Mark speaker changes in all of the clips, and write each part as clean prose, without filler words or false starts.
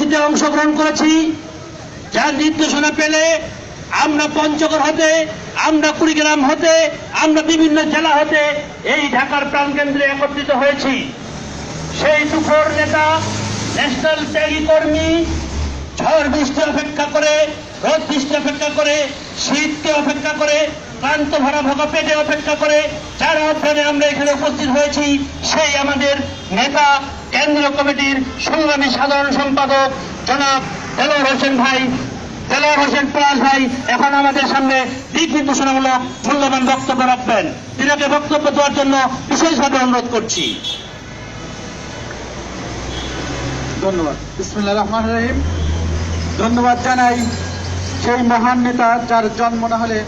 Speaker 1: কর্মসূচিতে অংশগ্রহণ করেছি, যার নির্দেশনা পেলে আমরা পঞ্চগড় হতে, আমরা কুড়িগ্রাম হতে, আমরা বিভিন্ন জেলা হতে এই ঢাকার প্রাণকেন্দ্রে একত্রিত হয়েছি। সেই তুখোর নেতা, ন্যাশনাল ত্যাগী কর্মী, ঝড় বৃষ্টি অপেক্ষা করে, রোদ বৃষ্টি অপেক্ষা করে, শীতকে অপেক্ষা করে, ক্লান্ত ভরা ভোগা পেটে অপেক্ষা করে যার অভ্যানে আমরা এখানে উপস্থিত হয়েছি, সেই আমাদের নেতা, কেন্দ্রীয় কমিটির সংগ্রামী সাধারণ সম্পাদক জনাব দেলোয়ার হোসেন পলাশ ভাই এখন আমাদের সামনে দিক নির্দেশনামূলক মূল্যবান বক্তব্য রাখবেন। তিনাকে বক্তব্য দেওয়ার জন্য বিশেষভাবে অনুরোধ করছি।
Speaker 2: ধন্যবাদ। বিসমিল্লাহির রহমানির রহিম। ধন্যবাদ জানাই সেই মহান নেতা যার জন্ম না হলে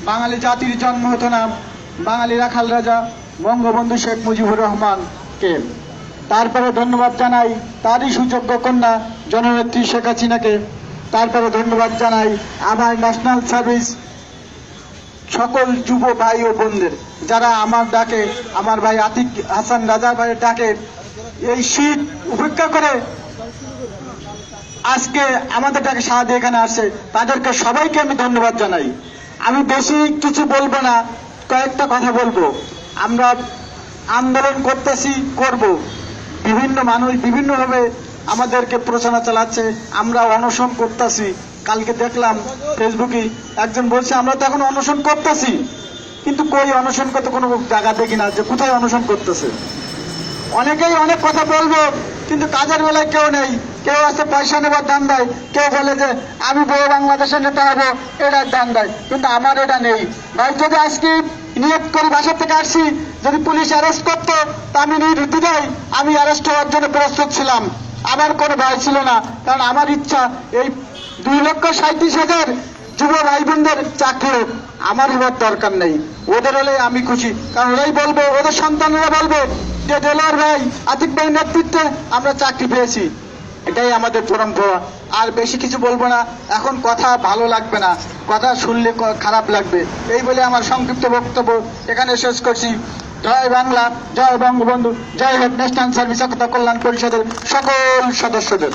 Speaker 2: বাঙালি জাতির জন্ম হতো না, বাঙালি রাখাল রাজা বঙ্গবন্ধু শেখ মুজিবুর রহমানকে। তারপরে ধন্যবাদ জানাই তারই সুযোগ্য কন্যা জননেত্রী শেখ হাসিনাকে। তারপরে ধন্যবাদ জানাই আমার ন্যাশনাল সার্ভিস সকল যুব ভাই ও বোনদের, যারা আমার ডাকে, আমার ভাই আতিক হাসান রাজা ভাইয়ের ডাকে এই শীত উপেক্ষা করে আজকে আমাদের ডাকে সাড়া দিয়ে এখানে আসছে, তাদেরকে সবাইকে আমি ধন্যবাদ জানাই। আমি বেশি কিছু বলবো না, কয়েকটা কথা বলবো। আমরা আন্দোলন করতেছি, করব, বিভিন্ন মানুষ বিভিন্নভাবে আমাদেরকে প্রচারণা চালাচ্ছে, আমরা অনশন করতেছি। কালকে দেখলাম ফেসবুকে একজন বলছে আমরা তো এখন অনশন করতেছি, কিন্তু কই অনশন করতে কোনো জায়গা দেখি না যে কোথায় অনশন করতেছে। অনেকেই অনেক কথা বলবো, কিন্তু কাজের বেলায় কেউ নেই। কেউ আছে পয়সা নেবার দান দেয়, কেউ বলে যে আমি বড় বাংলাদেশের নেতা হবো, এটার দান দেয়, কিন্তু আমার এটা নেই। ভাই যদি আজকে নিয়ত করে বাসা থেকে আসছি, যদি পুলিশ অ্যারেস্ট করতো তা আমি নির্দ্বিধায় আমি অ্যারেস্ট হওয়ার জন্য প্রস্তুত ছিলাম। আমার কোনো ভয় ছিল না, কারণ আমার ইচ্ছা এই 2,37,000 যুব ভাই বোনদের চাকরি হোক, আমার হওয়ার দরকার নেই। ওদের হলে আমি খুশি, কারণ ওরাই বলবে, ওদের সন্তানরা বলবে যে দেলোয়ার ভাই, আতিক ভাইয়ের নেতৃত্বে আমরা চাকরি পেয়েছি। এটাই আমাদের পরম্পরা। আর বেশি কিছু বলবো না, এখন কথা ভালো লাগবে না, কথা শুনলে খারাপ লাগবে। এই বলে আমার সংক্ষিপ্ত বক্তব্য এখানে শেষ করছি। জয় বাংলা, জয় বঙ্গবন্ধু, জয় হোক ন্যাশনাল সার্ভিস একতা কল্যাণ পরিষদের সকল সদস্যদের।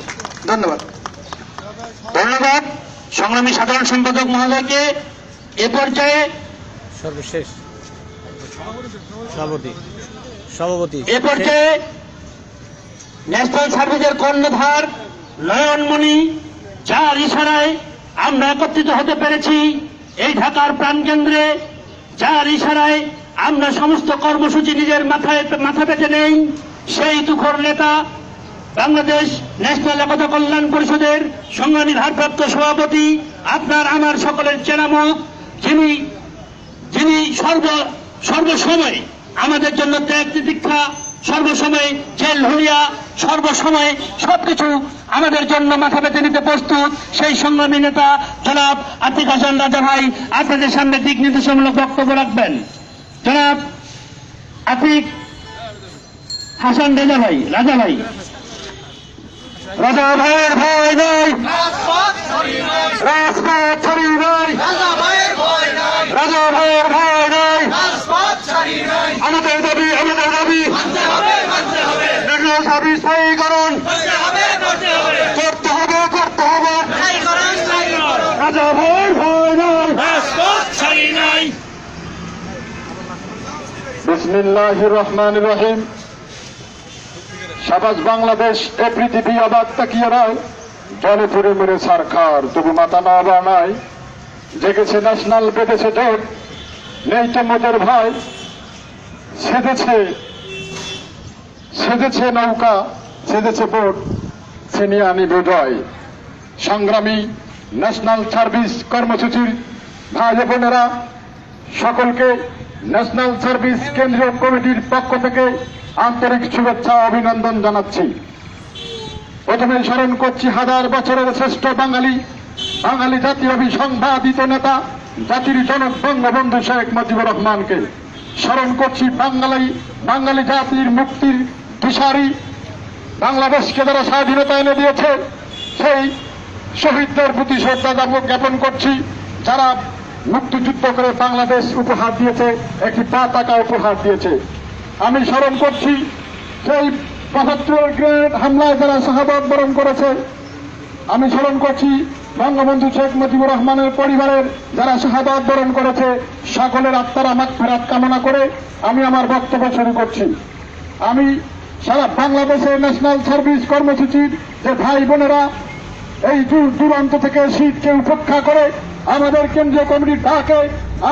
Speaker 2: ধন্যবাদ।
Speaker 1: ধন্যবাদ সংগ্রামী সাধারণ সম্পাদক মহোদয়কে। এ পর্যায়ে
Speaker 3: সর্বশেষ সভাপতি
Speaker 1: এ পর্যায়ে ন্যাশনাল সার্ভিসের কর্ণধার নয়নমণি, যার ইশারায় আমরা একত্রিত হতে পেরেছি এই ঢাকার প্রাণকেন্দ্রে, যার ইশারায় আমরা সমস্ত কর্মসূচি নিজের মাথা পেতে নেই, সেই তুখোর নেতা, বাংলাদেশ ন্যাশনাল একতা কল্যাণ পরিষদের সংগ্রামী ভারপ্রাপ্ত সভাপতি, আপনার আমার সকলের চেনামুখ, যিনি সর্বসময় আমাদের জন্য ত্যাগ তিতিক্ষা, সর্বসময় জেল হুলিয়া, সর্বসময় সবকিছু আমাদের জন্য মাথা পেতে নিতে প্রস্তুত, সেই সংগ্রামী নেতা জনাব আতিক হাসান রাজা ভাই আপনাদের সামনে দিক নির্দেশনামূলক বক্তব্য রাখবেন। জনাব আতিক হাসান রাজা ভাই রাজা ভাইয়ের ভয় নাই, রাজপথ ছাড়ি নাই, রাজা ভাইয়ের ভয় নাই, আমাদের দাবি ন্যাশনাল সার্ভিস স্থায়ীকরণ করতে হবে, রাজা ভাইয়ের ভয় নাই।
Speaker 2: বিসমিল্লাহির রহমানির রহিম। সাবাস বাংলাদেশ, এ পৃথিবী অবাক তাকিয়ে নয়, জলে পুরে মেরে সরকার তবু মাথা নড়া নয়। জেগেছে ন্যাশনাল, বেঁধেছে জোট, নেই তো মোদের ভয়। সেজেছে নৌকা, সেজেছে বোট, ছিনিয়ে আনিবে জয়। সংগ্রামী ন্যাশনাল সার্ভিস কর্মসূচির ভাই বোনেরা, সকলকে ন্যাশনাল সার্ভিস কেন্দ্রীয় কমিটির পক্ষ থেকে আন্তরিক শুভেচ্ছা অভিনন্দন জানাচ্ছি। প্রথমে স্মরণ করছি হাজার বছরের শ্রেষ্ঠ বাঙালি জাতীয় সংবাদিত নেতা, জাতির জনক বঙ্গবন্ধু শেখ মুজিবুর রহমানকে। স্মরণ করছি বাঙালি জাতির মুক্তির দিশারি, বাংলাদেশকে যারা স্বাধীনতা এনে দিয়েছে সেই শহীদদের প্রতি শ্রদ্ধা জ্ঞাপন করছি, যারা মুক্তিযুদ্ধ করে বাংলাদেশ উপহার দিয়েছে, একটি পতাকা উপহার দিয়েছে। আমি স্মরণ করছি সেই ৭৫ গ্রেনেড হামলায় যারা শাহাদাত বরণ করেছে,
Speaker 4: আমি স্মরণ করছি বঙ্গবন্ধু শেখ মুজিবুর রহমানের পরিবারের যারা শাহাদাত বরণ করেছে সকলের আত্মার মাগফিরাত কামনা করে আমি আমার বক্তব্য শুরু করছি। আমি সারা বাংলাদেশের ন্যাশনাল সার্ভিস কর্মসূচির যে ভাই বোনেরা এই দূরান্ত থেকে শীতকে উপেক্ষা করে আমাদের কেন্দ্রীয় কমিটির ডাকে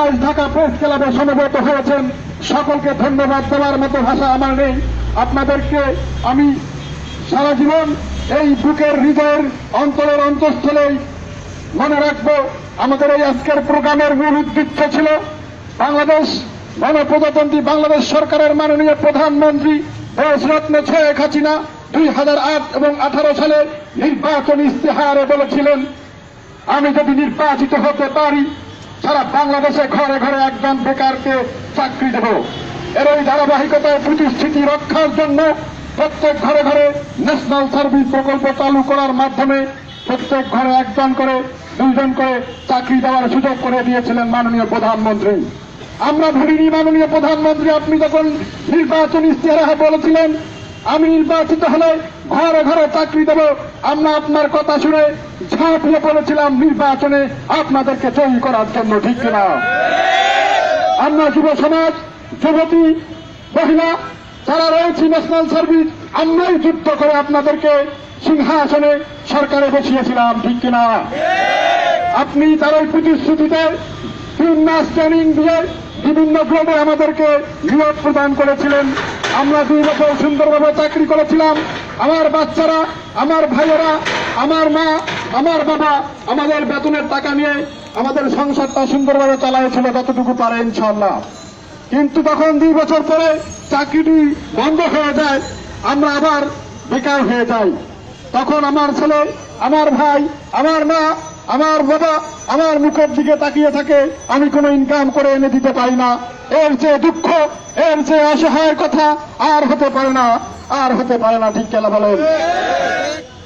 Speaker 4: আজ ঢাকা প্রেস ক্লাবে সমবেত হয়েছেন, সকলকে ধন্যবাদ দেওয়ার মতো ভাষা আমার নেই। আপনাদেরকে আমি সারা জীবন এই বুকের হৃদয়ের অন্তরের অন্তঃস্থলেই মনে রাখবো। আমাদের এই আজকের প্রোগ্রামের মূল উদ্দেশ্য ছিল বাংলাদেশ গণপ্রজাতন্ত্রী বাংলাদেশ সরকারের মাননীয় প্রধানমন্ত্রী দেশরত্ন শেখ হাসিনা 2008 এবং 18 সালে নির্বাচনী ইস্তেহারে বলেছিলেন, আমি যদি নির্বাচিত হতে পারি সারা বাংলাদেশে ঘরে ঘরে একজন বেকারকে চাকরি দেব। এর এই ধারাবাহিকতায় প্রতিশ্রুতি রক্ষার জন্য প্রত্যেক ঘরে ঘরে ন্যাশনাল সার্ভিস প্রকল্প চালু করার মাধ্যমে প্রত্যেক ঘরে একজন করে দুইজন করে চাকরি দেওয়ার সুযোগ করে দিয়েছিলেন মাননীয় প্রধানমন্ত্রী। আমরা ভাবিনি মাননীয় প্রধানমন্ত্রী আপনি যখন নির্বাচনী ইস্তেহারে বলেছিলেন আমি নির্বাচিত হলে ঘরে ঘরে চাকরি দেব, আমরা আপনার কথা শুনে ঝাঁপিয়ে পড়েছিলাম নির্বাচনে আপনাদেরকে জয়ী করার জন্য, ঠিক কিনা? আমরা যুব সমাজ, যুবতী, মহিলা যারা রয়েছে ন্যাশনাল সার্ভিস আমরাই যুদ্ধ করে আপনাদেরকে সিংহাসনে সরকারে বসিয়েছিলাম, ঠিক কিনা? আপনি তার ওই প্রতিশ্রুতিতে 3 মাস ট্রেনিং দিয়ে বিভিন্ন গ্রেডে আমাদেরকে নিয়োগ প্রদান করেছিলেন। আমরা 2 বছর সুন্দরভাবে চাকরি করেছিলাম। আমার বাচ্চারা, আমার ভাইয়েরা, আমার মা, আমার বাবা আমাদের বেতনের টাকা নিয়ে আমাদের সংসারটা সুন্দরভাবে চালাইছিল যতটুকু পারে ইনশাআল্লাহ। কিন্তু তখন 2 বছর পরে চাকরিটি বন্ধ হয়ে যায়, আমরা আবার বেকার হয়ে যাই। তখন আমার ছেলে, আমার ভাই, আমার মা, আমার বাবা আমার মুখের দিকে তাকিয়ে থাকে, আমি কোনো ইনকাম করে এনে দিতে পারি না। এর যে দুঃখ, এর যে অসহায় কথা আর হতে পারে না, আর হতে পারে না, ঠিক কেনা বলেন?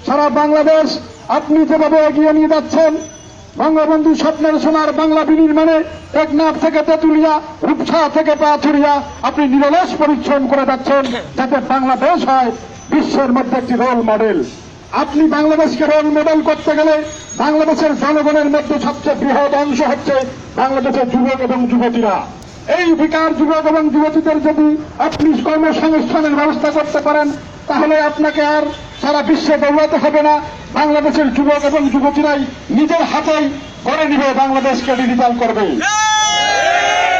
Speaker 4: সারা বাংলাদেশ আপনি যেভাবে এগিয়ে নিয়ে যাচ্ছেন, বঙ্গবন্ধু স্বপ্নের সোনার বাংলা বিনির্মাণে টেকনাফ থেকে তেঁতুলিয়া, রূপসা থেকে পাথুরিয়া আপনি নিরলস পরিশ্রম করে যাচ্ছেন যাতে বাংলাদেশ হয় বিশ্বের মধ্যে একটি রোল মডেল। আপনি বাংলাদেশকে রোল মডেল করতে গেলে বাংলাদেশের জনগণের মধ্যে সবচেয়ে বৃহৎ অংশ হচ্ছে বাংলাদেশের যুবক এবং যুবতীরা। এই বেকার যুবক এবং যুবতীদের যদি আপনি কর্মসংস্থানের ব্যবস্থা করতে পারেন তাহলে আপনাকে আর সারা বিশ্বে দৌড়াতে হবে না। বাংলাদেশের যুবক এবং যুবতীরাই নিজের হাতেই গড়ে নিবে বাংলাদেশকে ডিজিটাল করবে।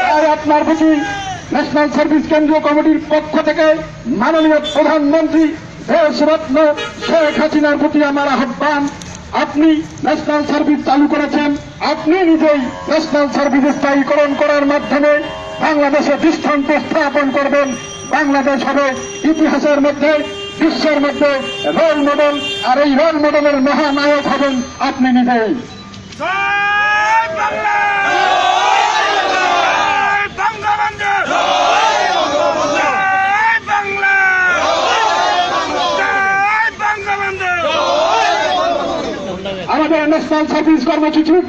Speaker 4: তাই আপনার প্রতি ন্যাশনাল সার্ভিস কেন্দ্রীয় কমিটির পক্ষ থেকে মাননীয় প্রধানমন্ত্রী দেশরত্ন শেখ হাসিনার প্রতি আমার আহ্বান, আপনি ন্যাশনাল সার্ভিস চালু করেছেন, আপনি নিজেই ন্যাশনাল সার্ভিস স্থায়ীকরণ করার মাধ্যমে বাংলাদেশে দৃষ্টান্ত স্থাপন করবেন। বাংলাদেশ হবে ইতিহাসের মধ্যে, বিশ্বের মধ্যে রোল মডেল, আর এই রোল মডেলের মহানায়ক হবেন আপনি নিজেই।
Speaker 5: জয় বাংলা! জয় বঙ্গবন্ধু! জয় বাংলা! জয় বঙ্গবন্ধু!
Speaker 4: আমাদের ন্যাশনাল সার্ভিস কর্মসূচির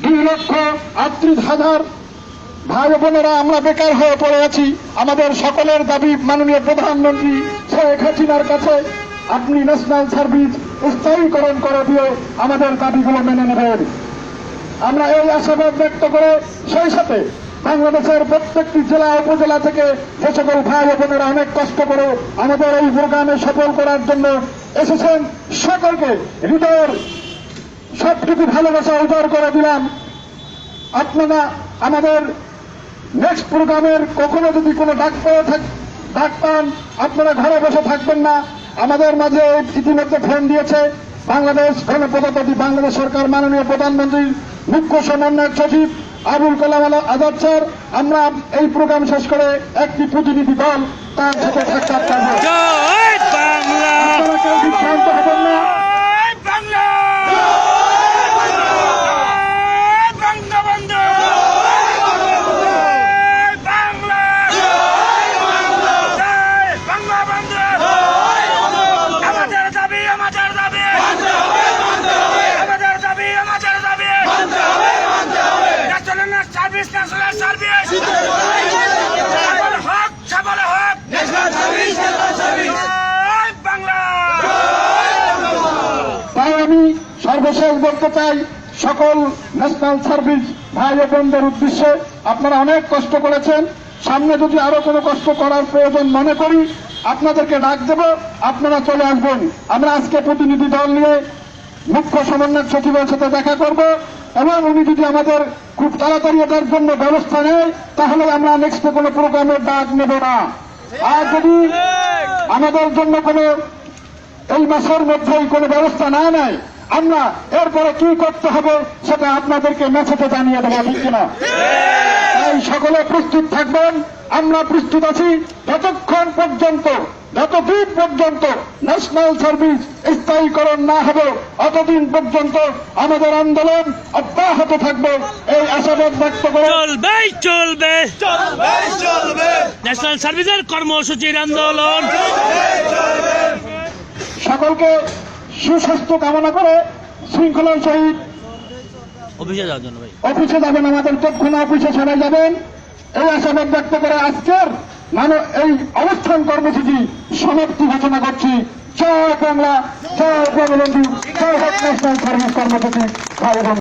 Speaker 4: 2,38,000 ভাই বোনেরা আমরা বেকার হয়ে পড়ে আছি। আমাদের সকলের দাবি মাননীয় প্রধানমন্ত্রী শেখ হাসিনার কাছে আপনি ন্যাশনাল সার্ভিস স্থায়ীকরণ করে দিয়ে আমাদের দাবিগুলো মেনে নেবেন। আমরা এই আশাবাদ ব্যক্ত করে সেই সাথে বাংলাদেশের প্রত্যেকটি জেলা উপজেলা থেকে যে সকল ভাই বোনেরা অনেক কষ্ট করে আমাদের এই প্রোগ্রামে সফল করার জন্য এসেছেন সকলকে হৃদয়ের সবটুকু ভালোবাসা উজাড় করে দিলাম। আপনারা আমাদের নেক্সট প্রোগ্রামের কখনো যদি কোনো ডাক পান আপনারা ঘরে বসে থাকবেন না। আমাদের মাঝে ইতিমধ্যে ফোন দিয়েছে বাংলাদেশ গণপ্রজাতন্ত্রী বাংলাদেশ সরকার মাননীয় প্রধানমন্ত্রীর মুখ্য সমন্বয়ক সচিব আবুল কালাম আজাদ স্যার। আমরা এই প্রোগ্রাম শেষ করে একটি প্রতিনিধি দল তার সাথে সাক্ষাৎ করব।
Speaker 5: জয় বাংলা!
Speaker 4: আপনারা কেউ বিভ্রান্ত হবেন না।
Speaker 5: জয় বাংলা! জয় বঙ্গবন্ধু! জয় বাংলা! জয় বঙ্গবন্ধু! আমাদের দাবি, আমাদের দাবি! আমাদের দাবি, আমাদের দাবি! National service, national service! সবল হোক, সবল হোক! জয় বাংলা!
Speaker 4: তাই আমি সর্বশেষ বলতে চাই সকল ন্যাশনাল সার্ভিস ভাই ও বোনদের উদ্দেশ্যে, আপনারা অনেক কষ্ট করেছেন। সামনে যদি আরো কোনো কষ্ট করার প্রয়োজন মনে করি আপনাদেরকে ডাক দেব, আপনারা চলে আসবেন। আমরা আজকে প্রতিনিধি দল নিয়ে মুখ্য সমন্বয়ক সচিবের সাথে দেখা করব এবং উনি যদি আমাদের খুব তাড়াতাড়ি এটার জন্য ব্যবস্থা নেয় তাহলে আমরা নেক্সট কোনো প্রোগ্রামের ডাক নেব না। আর যদি আমাদের জন্য কোনো এই মাসের মধ্যেই কোনো ব্যবস্থা না নেয় আমরা এরপরে কি করতে হবে সেটা আপনাদেরকে মেসেজে জানিয়ে দেবো, ঠিক কিনা? তাই সকলে প্রস্তুত থাকবেন, আমরা প্রস্তুত আছি যতক্ষণ পর্যন্ত, যতদিন পর্যন্ত ন্যাশনাল সার্ভিস স্থায়ীকরণ না হবে অতদিন পর্যন্ত আমাদের আন্দোলন অব্যাহত থাকবে, এই আশাবাদ ব্যক্ত করে
Speaker 5: চলবে ন্যাশনাল সার্ভিসের কর্মসূচির আন্দোলন
Speaker 4: সকলকে সুস্বাস্থ্য কামনা করে শৃঙ্খলার সহিত
Speaker 5: অফিসে যাওয়ার জন্য ভাই
Speaker 4: অফিসে যাবেন, আমাদের তৎক্ষণ অফিসে সবাই যাবেন, এই আশাবাদ ব্যক্ত করে আজকের এই অবস্থান কর্মসূচি সমাপ্তি ঘোষণা করছি। জয় বাংলা, জয় বঙ্গবন্ধু, জয় হোক ন্যাশনাল সার্ভিস কর্মসূচি ভাই এবং